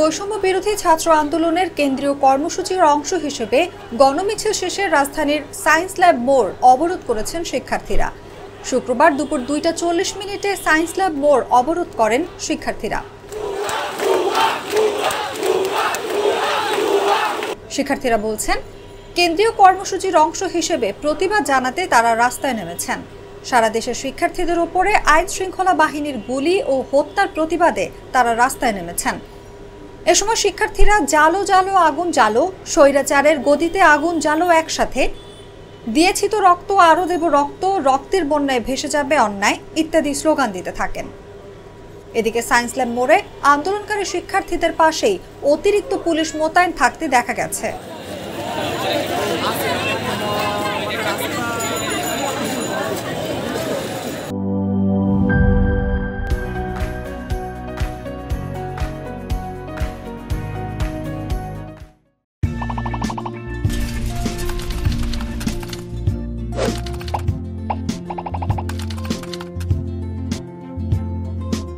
বৈষম্য বিরোধী ছাত্র আন্দোলনের কেন্দ্রীয় কর্মসূচির অংশ হিসেবে গণমিছিল শেষে রাজধানীর সায়েন্স ল্যাব মোড় অবরোধ করেছেন শিক্ষার্থীরা। শুক্রবার দুপুর 2টা 40 মিনিটে সায়েন্স ল্যাব মোড় অবরোধ করেন শিক্ষার্থীরা। শিক্ষার্থীরা বলছেন, কেন্দ্রীয় কর্মসূচির অংশ হিসেবে প্রতিবাদ জানাতে তারা রাস্তায় নেমেছেন। সারা দেশের শিক্ষার্থীদের উপরে আইন শৃঙ্খলা বাহিনীর গুলি ও হত্যার প্রতিবাদে তারা রাস্তায় নেমেছেন। এ সময় শিক্ষার্থীরা জালো জালো আগুন জালো, স্বৈরাচারের গদিতে আগুন জালো, একসাথে দিয়েছি তো রক্ত, আরো দেব রক্ত, রক্তের বন্যায় ভেসে যাবে অন্যায় ইত্যাদি স্লোগান দিতে থাকেন। এদিকে সায়েন্স ল্যাব মোড়ে আন্দোলনকারী শিক্ষার্থীদের পাশেই অতিরিক্ত পুলিশ মোতায়েন থাকতে দেখা গেছে।